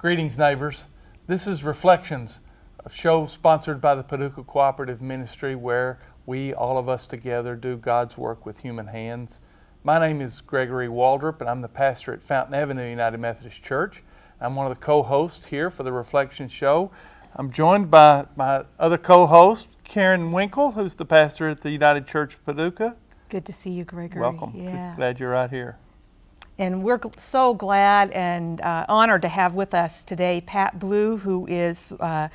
Greetings, neighbors. This is Reflections, a show sponsored by the Paducah Cooperative Ministry where we, all of us together, do God's work with human hands. My name is Gregory Waldrop, and I'm the pastor at Fountain Avenue United Methodist Church. I'm one of the co-hosts here for the Reflections show. I'm joined by my other co-host, Karen Winkel, who's the pastor at the United Church of Paducah. Good to see you, Gregory. Welcome. Yeah. Glad you're right here. And we're so glad and honored to have with us today Pat Blue, who is a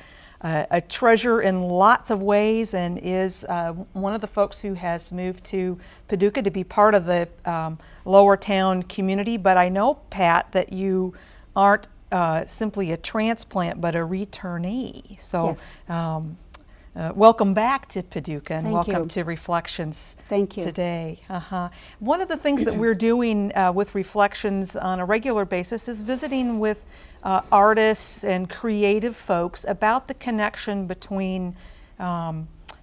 treasure in lots of ways and is one of the folks who has moved to Paducah to be part of the lowertown community. But I know, Pat, that you aren't simply a transplant, but a returnee. So yes. Welcome back to Paducah and Thank welcome you. to Reflections Thank you. today. One of the things that we're doing with Reflections on a regular basis is visiting with artists and creative folks about the connection between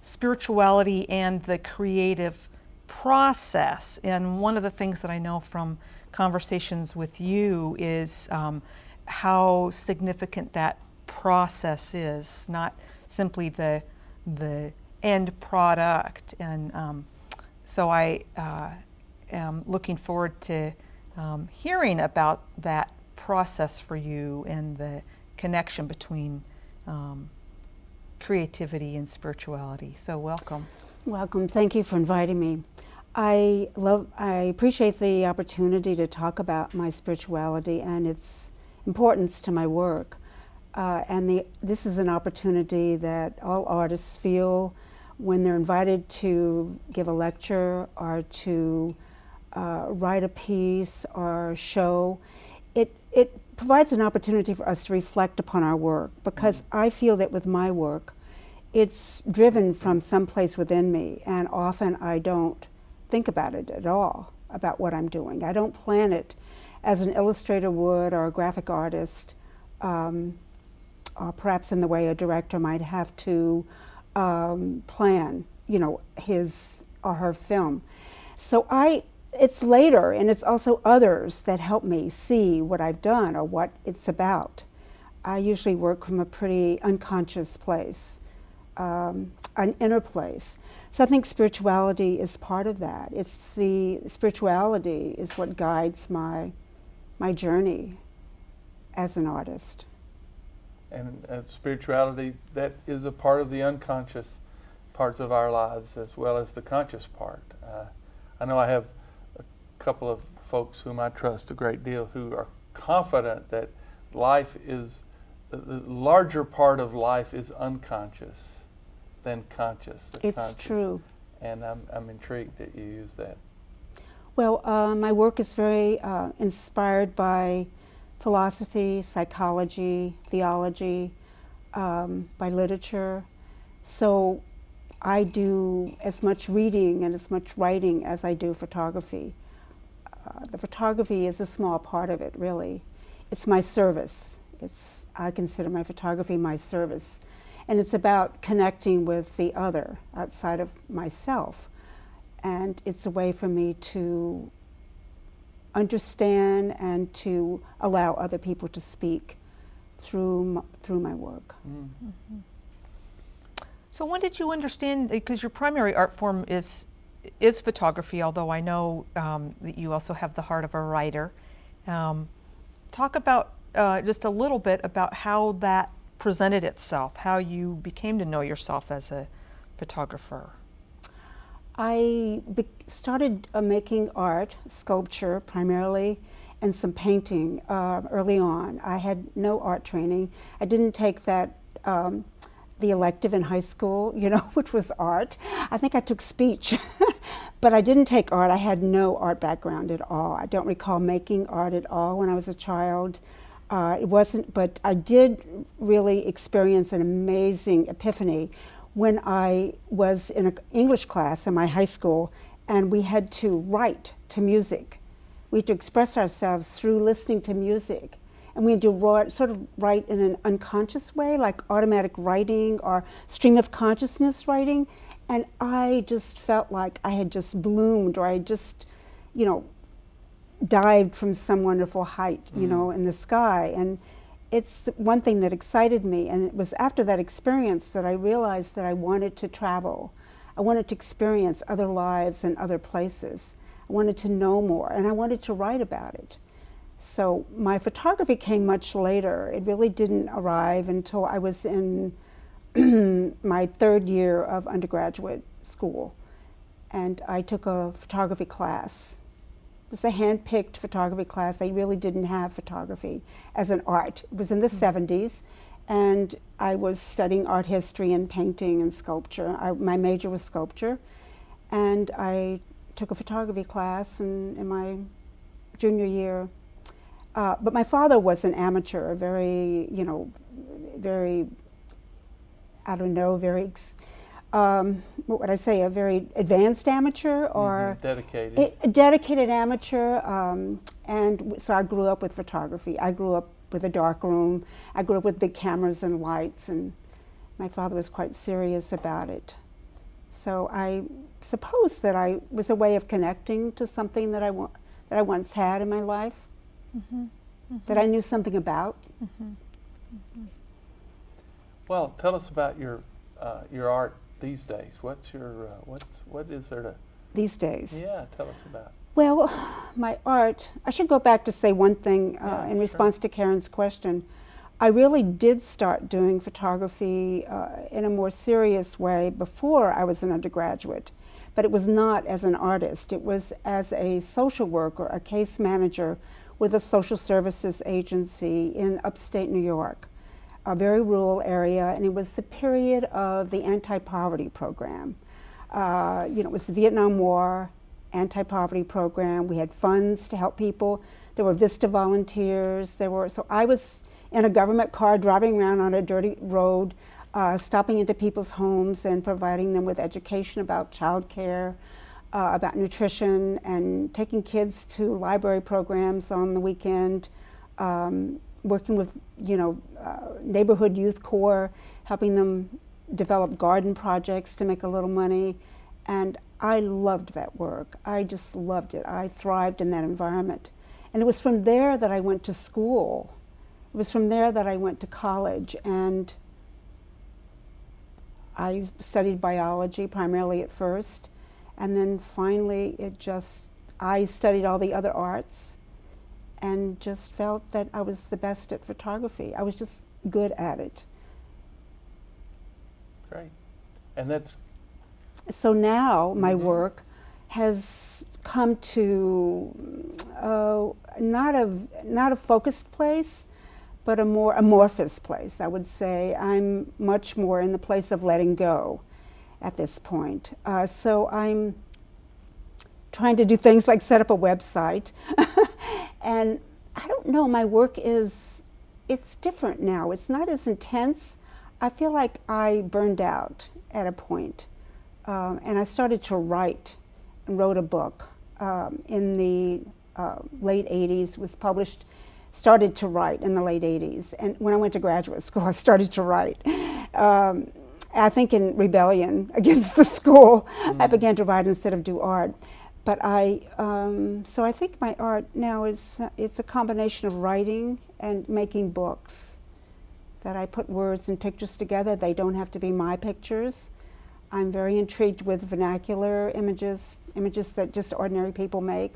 spirituality and the creative process. And one of the things that I know from conversations with you is how significant that process is, not simply the end product. And so I am looking forward to hearing about that process for you and the connection between creativity and spirituality. So welcome. Welcome. Thank you for inviting me. I appreciate the opportunity to talk about my spirituality and its importance to my work. This is an opportunity that all artists feel when they're invited to give a lecture or to write a piece or show. It provides an opportunity for us to reflect upon our work, because I feel that with my work, it's driven from someplace within me, and often I don't think about it at all, about what I'm doing. I don't plan it as an illustrator would or a graphic artist, or perhaps in the way a director might have to plan, his or her film. So it's later, and it's also others that help me see what I've done or what it's about. I usually work from a pretty unconscious place, an inner place. So I think spirituality is part of that. Spirituality is what guides my journey as an artist. And spirituality, that is a part of the unconscious parts of our lives as well as the conscious part. I know I have a couple of folks whom I trust a great deal who are confident that life is, the larger part of life is unconscious than conscious. It's conscious. True. And I'm intrigued that you use that. Well, my work is very inspired by philosophy, psychology, theology, by literature. So I do as much reading and as much writing as I do photography. The photography is a small part of it, really. It's my service. I consider my photography my service. And it's about connecting with the other outside of myself. And it's a way for me to understand and to allow other people to speak through my work. Mm-hmm. So when did you understand, because your primary art form is photography, although I know that you also have the heart of a writer. Talk about just a little bit about how that presented itself, how you became to know yourself as a photographer. I started making art, sculpture primarily, and some painting early on. I had no art training. I didn't take that the elective in high school, which was art. I think I took speech, but I didn't take art. I had no art background at all. I don't recall making art at all when I was a child. It wasn't, but I did really experience an amazing epiphany when I was in an English class in my high school, and we had to write to music. We had to express ourselves through listening to music. And we had to sort of write in an unconscious way, like automatic writing or stream of consciousness writing. And I just felt like I had just bloomed, or I had just, dived from some wonderful height, in the sky. And it's one thing that excited me, and it was after that experience that I realized that I wanted to travel. I wanted to experience other lives and other places. I wanted to know more, and I wanted to write about it. So my photography came much later. It really didn't arrive until I was in my third year of undergraduate school, and I took a photography class. It was a hand-picked photography class. They really didn't have photography as an art. It was in the 70s, and I was studying art history and painting and sculpture. My major was sculpture, and I took a photography class in my junior year. But my father was an amateur, a very, very, I don't know, very, what would I say, a very advanced amateur, or dedicated. A dedicated amateur. And so I grew up with photography. I grew up with a dark room. I grew up with big cameras and lights, and my father was quite serious about it. So I suppose that I was a way of connecting to something that I once had in my life, that I knew something about. Well, tell us about your art these days. What is there to? These days. Yeah, tell us about it. Well, my art, I should go back to say one thing in response sure. to Karen's question. I really did start doing photography in a more serious way before I was an undergraduate, but it was not as an artist. It was as a social worker, a case manager with a social services agency in upstate New York, a very rural area, and it was the period of the anti-poverty program. It was the Vietnam War anti-poverty program. We had funds to help people. There were Vista volunteers. So I was in a government car driving around on a dirty road, stopping into people's homes and providing them with education about child care, about nutrition, and taking kids to library programs on the weekend, working with neighborhood youth corps, helping them develop garden projects to make a little money. And I loved that work. I just loved it. I thrived in that environment. And it was from there that I went to school. It was from there that I went to college, and I studied biology primarily at first, and then finally I studied all the other arts and just felt that I was the best at photography. I was just good at it. Great. And that's... So now my work has come to not a focused place, but a more amorphous place, I would say. I'm much more in the place of letting go at this point. So I'm trying to do things like set up a website. And I don't know, my work it's different now. It's not as intense. I feel like I burned out at a point. And I started to write and wrote a book in the late 80s, started to write in the late 80s. And when I went to graduate school, I started to write. I think in rebellion against the school, I began to write instead of do art. But so I think my art now it's a combination of writing and making books, that I put words and pictures together. They don't have to be my pictures. I'm very intrigued with vernacular images that just ordinary people make.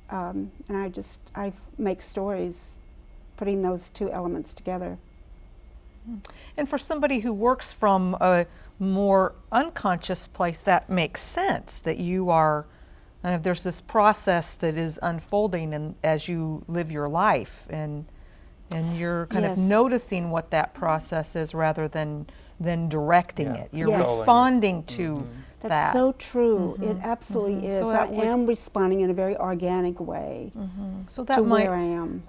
And I make stories, putting those two elements together. And for somebody who works from a more unconscious place, that makes sense, that you are, there's this process that is unfolding and as you live your life, and you're kind of noticing what that process is rather than directing it. You're responding to that. That's so true. It absolutely is. So I am responding in a very organic way so that to might, where I am.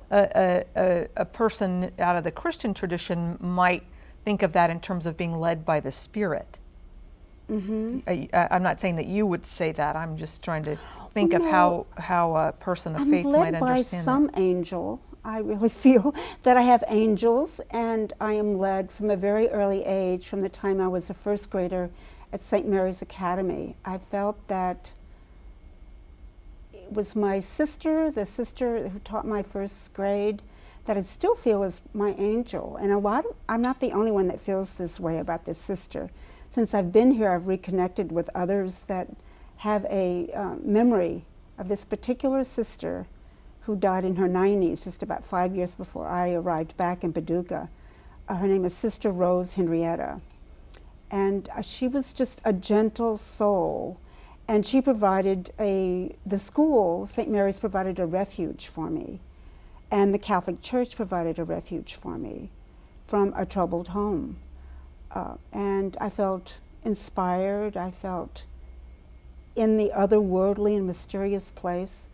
A person out of the Christian tradition might think of that in terms of being led by the Spirit. I'm not saying that you would say that. I'm just trying to think of how a person of faith might understand that. I'm led by some angel. I really feel that I have angels, and I am led from a very early age, from the time I was a first grader at St. Mary's Academy. I felt that it was my sister, the sister who taught my first grade, that I still feel is my angel. And I'm not the only one that feels this way about this sister. Since I've been here, I've reconnected with others that have a memory of this particular sister who died in her 90s, just about 5 years before I arrived back in Paducah. Her name is Sister Rose Henrietta. And she was just a gentle soul. And she provided the school, St. Mary's, provided a refuge for me. And the Catholic Church provided a refuge for me from a troubled home. And I felt inspired. I felt in the otherworldly and mysterious place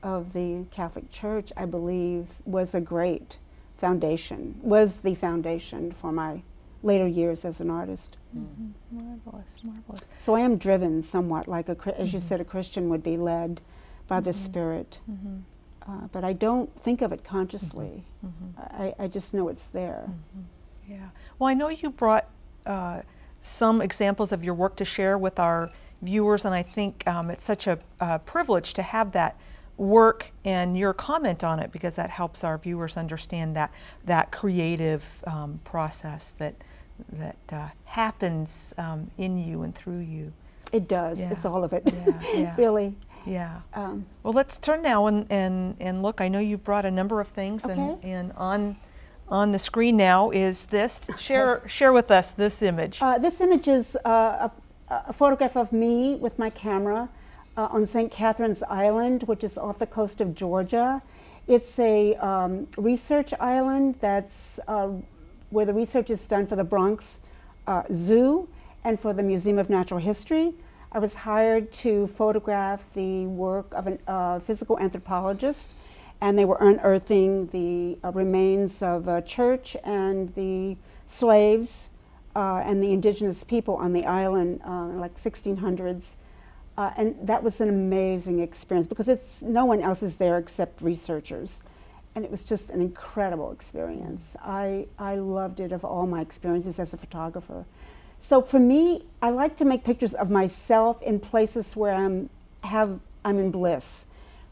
of the Catholic Church, I believe, was the foundation for my later years as an artist. Mm-hmm. Marvelous, marvelous. So I am driven somewhat, like as you said, a Christian would be led by the Spirit. Mm-hmm. But I don't think of it consciously. Mm-hmm. I just know it's there. Mm-hmm. Yeah. Well, I know you brought some examples of your work to share with our viewers, and I think it's such a privilege to have that work and your comment on it, because that helps our viewers understand that creative process that happens in you and through you. It does. Yeah. It's all of it. Yeah. Really. Yeah. Well, let's turn now and look. I know you brought a number of things, Okay. and on the screen now is this. Share with us this image. This image is a photograph of me with my camera on St. Catherine's Island, which is off the coast of Georgia. It's a research island that's where the research is done for the Bronx Zoo and for the Museum of Natural History. I was hired to photograph the work of a physical anthropologist, and they were unearthing the remains of a church and the slaves and the indigenous people on the island, like 1600s. And that was an amazing experience because no one else is there except researchers. And it was just an incredible experience. I loved it of all my experiences as a photographer. So for me, I like to make pictures of myself in places where I'm in bliss,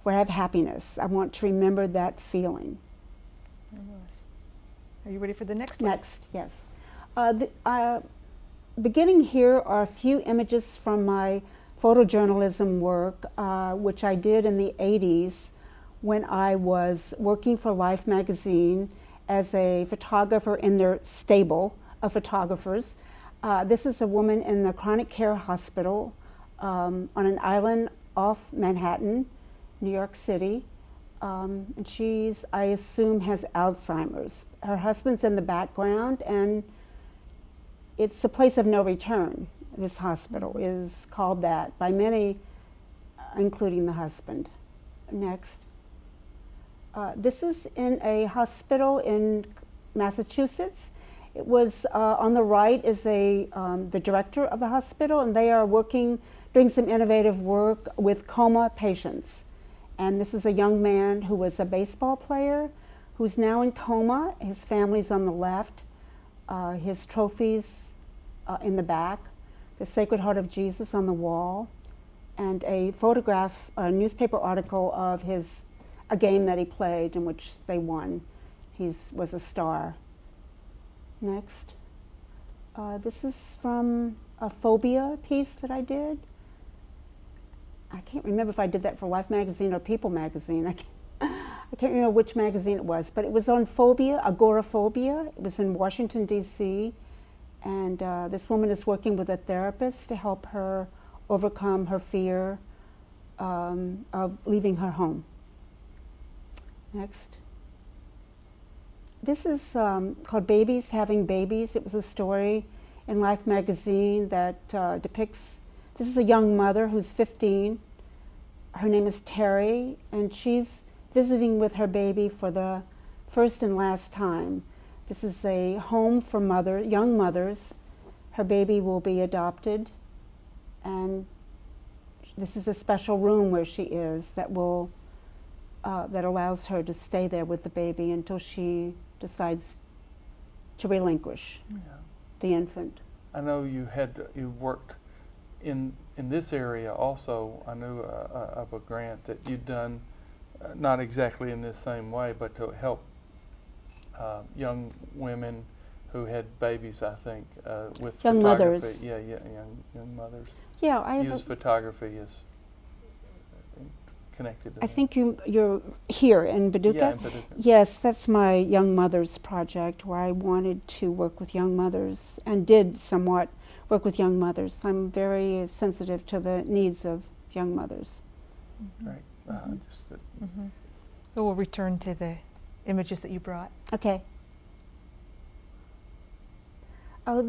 where I have happiness. I want to remember that feeling. Are you ready for the next one? Next, yes. Beginning here are a few images from my photojournalism work, which I did in the 80s when I was working for Life magazine as a photographer in their stable of photographers. This is a woman in the chronic care hospital on an island off Manhattan, New York City. And she's, I assume, has Alzheimer's. Her husband's in the background, and it's a place of no return. This hospital is called that by many, including the husband. Next. This is in a hospital in Massachusetts. It was on the right is the director of the hospital, and they are doing some innovative work with coma patients. And this is a young man who was a baseball player who's now in coma. His family's on the left, his trophies in the back, the Sacred Heart of Jesus on the wall, and a photograph, a newspaper article of a game that he played in which they won. He was a star. Next. This is from a phobia piece that I did. I can't remember if I did that for Life magazine or People magazine. I can't remember which magazine it was, but it was on phobia, agoraphobia. It was in Washington, D.C. And this woman is working with a therapist to help her overcome her fear of leaving her home. Next. This is called Babies Having Babies. It was a story in Life magazine that depicts, this is a young mother who's 15. Her name is Terry, and she's visiting with her baby for the first and last time. This is a home for young mothers. Her baby will be adopted, and this is a special room where she is that allows her to stay there with the baby until she decides to relinquish the infant. I know you worked in this area also. I knew of a grant that you'd done, not exactly in this same way, but to help young women who had babies, I think, with Young photography. mothers. Yeah, young mothers. Yeah, I have Use photography as connected to I them. think you're here in Paducah? Yeah, in Paducah. Yes, that's my Young Mothers project, where I wanted to work with young mothers and did somewhat work with young mothers. I'm very sensitive to the needs of young mothers. Right. So we'll return to the images that you brought. Okay. Oh,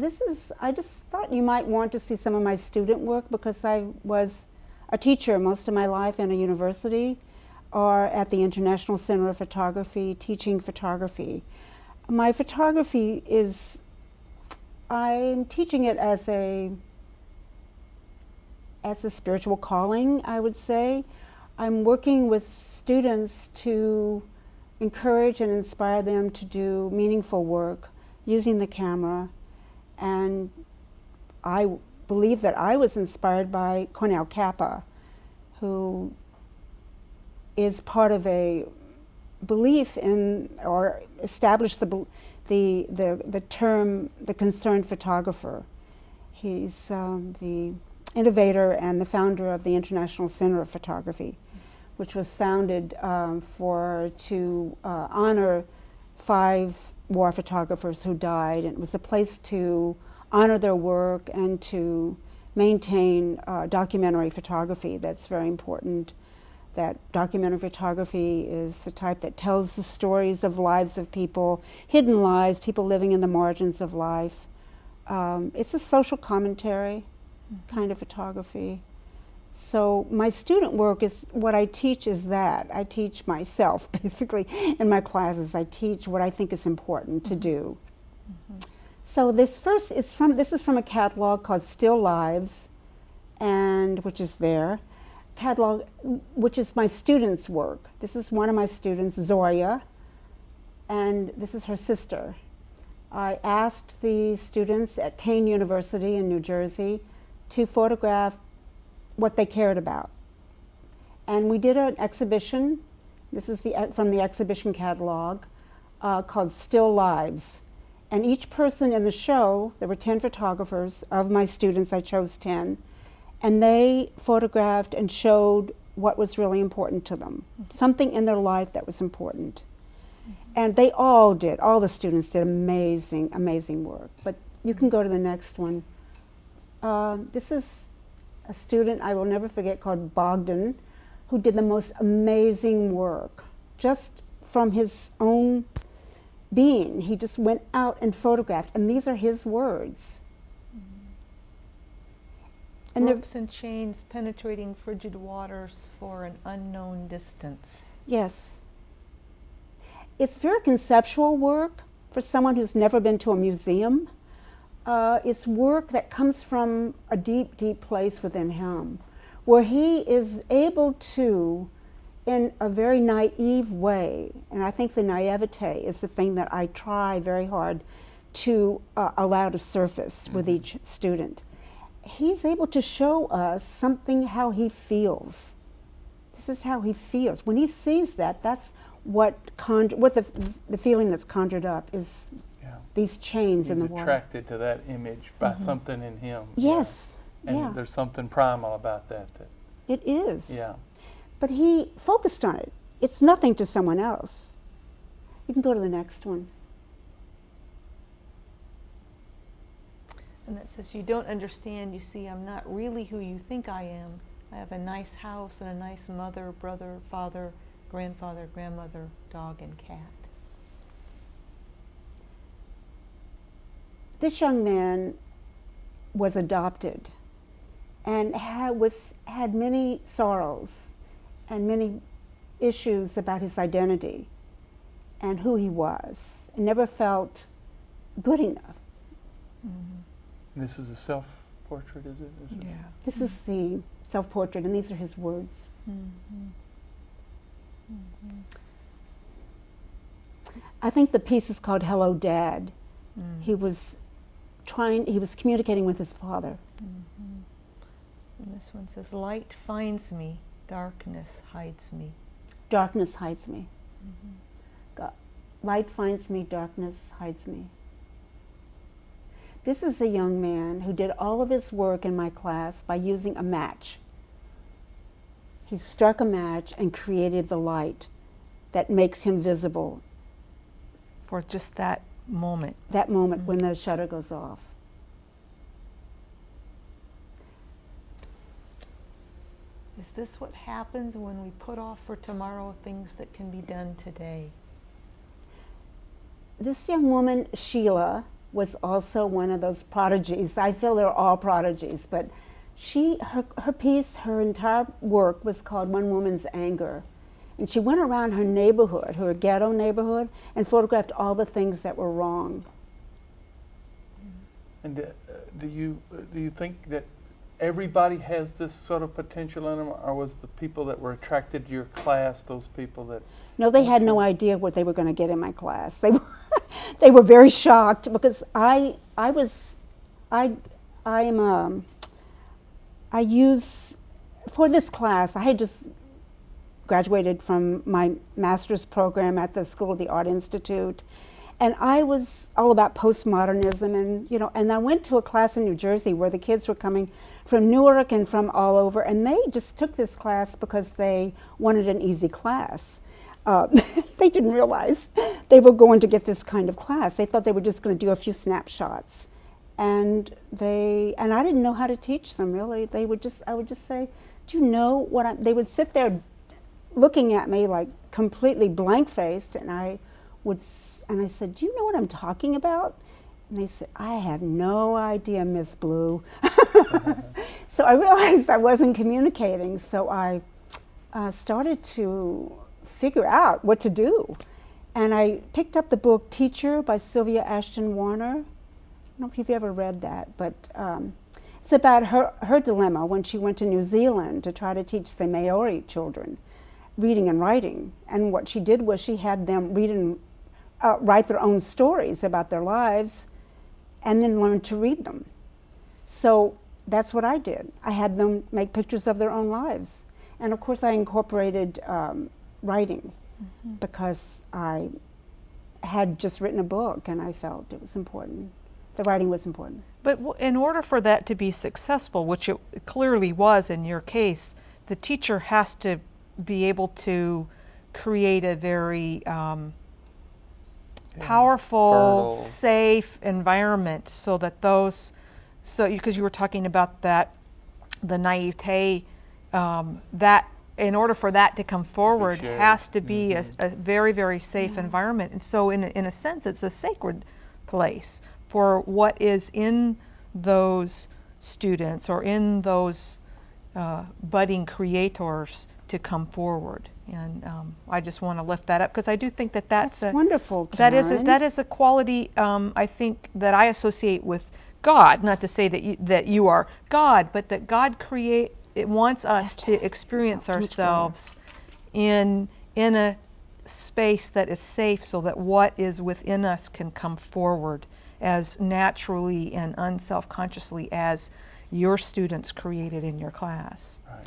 I just thought you might want to see some of my student work, because I was a teacher most of my life in a university or at the International Center of Photography, teaching photography. My photography I'm teaching it as a spiritual calling, I would say. I'm working with students to encourage and inspire them to do meaningful work using the camera. And I believe that I was inspired by Cornell Kappa, who is part of a belief in, or established the term, the concerned photographer. He's the innovator and the founder of the International Center of Photography, which was founded to honor 5 war photographers who died. And it was a place to honor their work and to maintain documentary photography. That's very important. That documentary photography is the type that tells the stories of lives of people, hidden lives, people living in the margins of life. It's a social commentary kind of photography. So my student work is, what I teach is that. I teach myself, basically, in my classes. I teach what I think is important to do. So this is from a catalog called Still Lives, and which is there. Catalog, which is my students' work. This is one of my students, Zoya, and this is her sister. I asked the students at Kane University in New Jersey to photograph what they cared about. And we did an exhibition. This is from the exhibition catalog called Still Lives. And each person in the show, there were 10 photographers. Of my students, I chose 10. And they photographed and showed what was really important to them, something in their life that was important. And they all the students did amazing, amazing work. But you can go to the next one. This is a student I will never forget called Bogdan, who did the most amazing work. Just from his own being, he just went out and photographed, and these are his words. And Ropes and chains penetrating frigid waters for an unknown distance. Yes. It's very conceptual work for someone who's never been to a museum. It's work that comes from a deep, deep place within him, where he is able to, in a very naive way, and I think the naivete is the thing that I try very hard to allow to surface with each student. He's able to show us something, how he feels. This is how he feels. When he sees that, that's what the feeling that's conjured up is. These chains in the water. He's attracted to that image by something in him. Yes. Yeah. And there's something primal about that. It is. Yeah. But he focused on it. It's nothing to someone else. You can go to the next one. And that says, you don't understand, you see, I'm not really who you think I am. I have a nice house and a nice mother, brother, father, grandfather, grandmother, dog, and cat. This young man was adopted and had many sorrows and many issues about his identity and who he was, and never felt good enough. And this is a self-portrait, is it? This is the self-portrait, and these are his words. I think the piece is called Hello, Dad. He was communicating with his father. And this one says, light finds me, darkness hides me. Darkness hides me. God. light finds me, darkness hides me. This is a young man who did all of his work in my class by using a match. He struck a match and created the light that makes him visible. For just that moment. That moment when the shutter goes off. Is this what happens when we put off for tomorrow things that can be done today? This young woman, Sheila, was also one of those prodigies. I feel they're all prodigies, but her piece, her entire work was called One Woman's Anger. And she went around her neighborhood, her ghetto neighborhood, and photographed all the things that were wrong. And do you think that everybody has this sort of potential in them, or was the people that were attracted to your class those people that? No, they had no idea what they were going to get in my class. They were very shocked because I use, for this class, I had just graduated from my master's program at the School of the Art Institute, and I was all about postmodernism, and I went to a class in New Jersey where the kids were coming from Newark and from all over, and they just took this class because they wanted an easy class. They didn't realize they were going to get this kind of class. They thought they were just going to do a few snapshots. And I didn't know how to teach them, really. I would just say, do you know what they would sit there looking at me like completely blank-faced, and I said, do you know what I'm talking about? And they said, I have no idea, Miss Blue. So I realized I wasn't communicating, so I started to figure out what to do. And I picked up the book Teacher by Sylvia Ashton Warner. I don't know if you've ever read that, but it's about her dilemma when she went to New Zealand to try to teach the Maori children reading and writing. And what she did was she had them read and write their own stories about their lives and then learn to read them. So that's what I did. I had them make pictures of their own lives. And of course I incorporated writing because I had just written a book and I felt it was important. The writing was important. But in order for that to be successful, which it clearly was in your case, the teacher has to be able to create a very powerful, fertile, safe environment so that because you were talking about that, the naivete, that in order for that to come forward has to be a very, very safe environment. And so in a sense, it's a sacred place for what is in those students or in those budding creators to come forward. And I just want to lift that up because I do think that's wonderful, Karen. That is a quality I think that I associate with God. Not to say that you are God, but that God wants us to experience ourselves in a space that is safe so that what is within us can come forward as naturally and unself-consciously as your students created in your class. Right.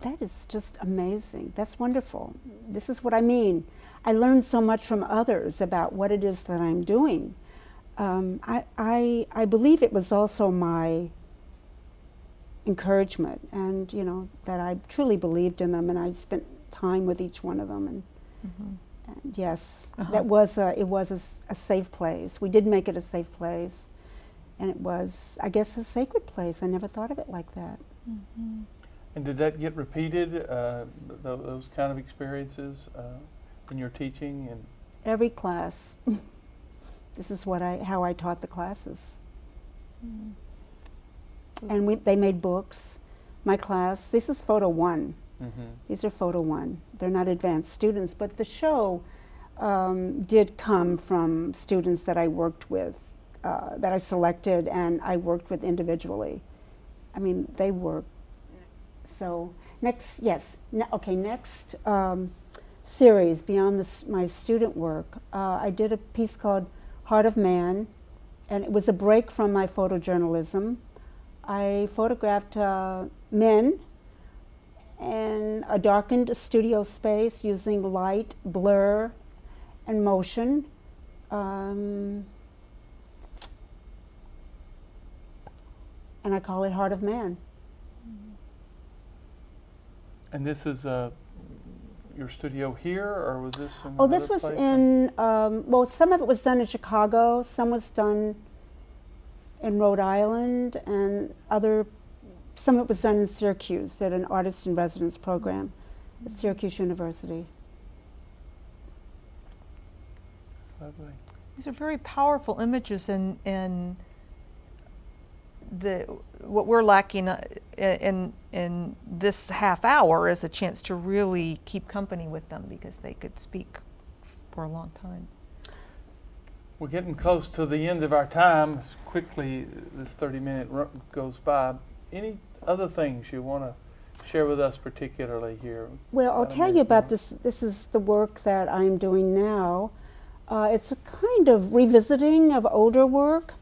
That is just amazing. That's wonderful. This is what I mean. I learned so much from others about what it is that I'm doing. I believe it was also my encouragement, and that I truly believed in them, and I spent time with each one of them, and yes, it was a safe place. We did make it a safe place, and it was, I guess, a sacred place. I never thought of it like that. And did that get repeated, those kind of experiences in your teaching? And every class. This is how I taught the classes. And they made books. My class, this is photo 1. These are photo 1. They're not advanced students, but the show did come from students that I worked with, that I selected and I worked with individually. I mean, they were, so next series beyond my student work, I did a piece called Heart of Man, and it was a break from my photojournalism. I photographed men in a darkened studio space using light, blur, and motion. And I call it Heart of Man. And this is your studio here, or was this in Oh, another this was place? in, well, some of it was done in Chicago, some was done in Rhode Island, and some of it was done in Syracuse at an artist in residence program at Syracuse University. Lovely. These are very powerful images, and what we're lacking in this half hour is a chance to really keep company with them, because they could speak for a long time. We're getting close to the end of our time. As quickly this 30-minute goes by. Any other things you want to share with us particularly here? Well, I'll tell you about this. This is the work that I'm doing now. It's a kind of revisiting of older work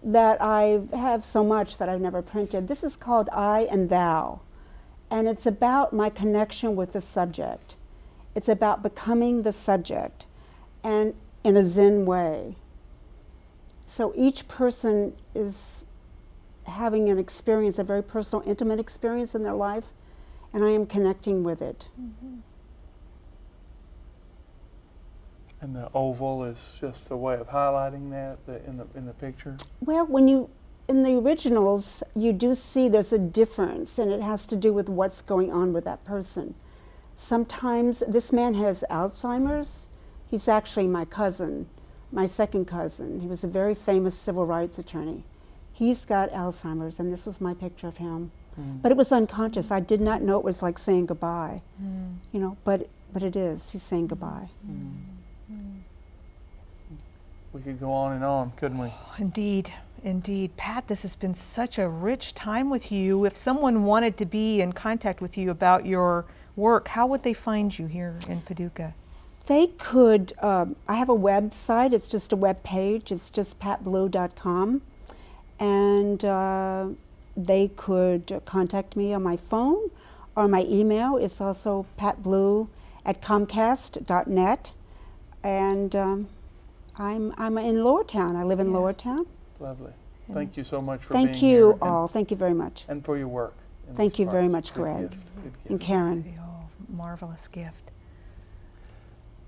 that I have so much that I've never printed. This is called I and Thou, and it's about my connection with the subject. It's about becoming the subject, and in a Zen way. So each person is having an experience, a very personal, intimate experience in their life, and I am connecting with it. Mm-hmm. And the oval is just a way of highlighting that in the picture. Well, in the originals, you do see there's a difference, and it has to do with what's going on with that person. Sometimes this man has Alzheimer's. He's actually my cousin, my second cousin. He was a very famous civil rights attorney. He's got Alzheimer's, and this was my picture of him. But it was unconscious. I did not know it was like saying goodbye, you know, but it is. He's saying goodbye. We could go on and on, couldn't we? Indeed, indeed. Pat, this has been such a rich time with you. If someone wanted to be in contact with you about your work, how would they find you here in Paducah? They could, I have a website. It's just a web page. It's just patblue.com. And they could contact me on my phone or my email. It's also patblue@comcast.net. And I'm in Lowertown. I live in Lowertown. Lovely. Thank you so much for Thank being here. you all. Thank you very much. And for your work. in Thank this you very process. much, Good Greg. gift, good gift. And Karen. Oh, marvelous gift.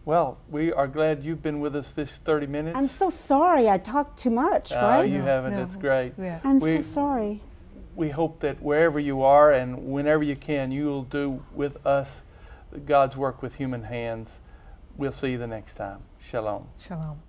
Well, we are glad you've been with us this 30 minutes. I'm so sorry. I talked too much, right? You haven't. No. That's great. Yeah. I'm We- so sorry. We hope that wherever you are and whenever you can, you will do with us God's work with human hands. We'll see you the next time. Shalom. Shalom.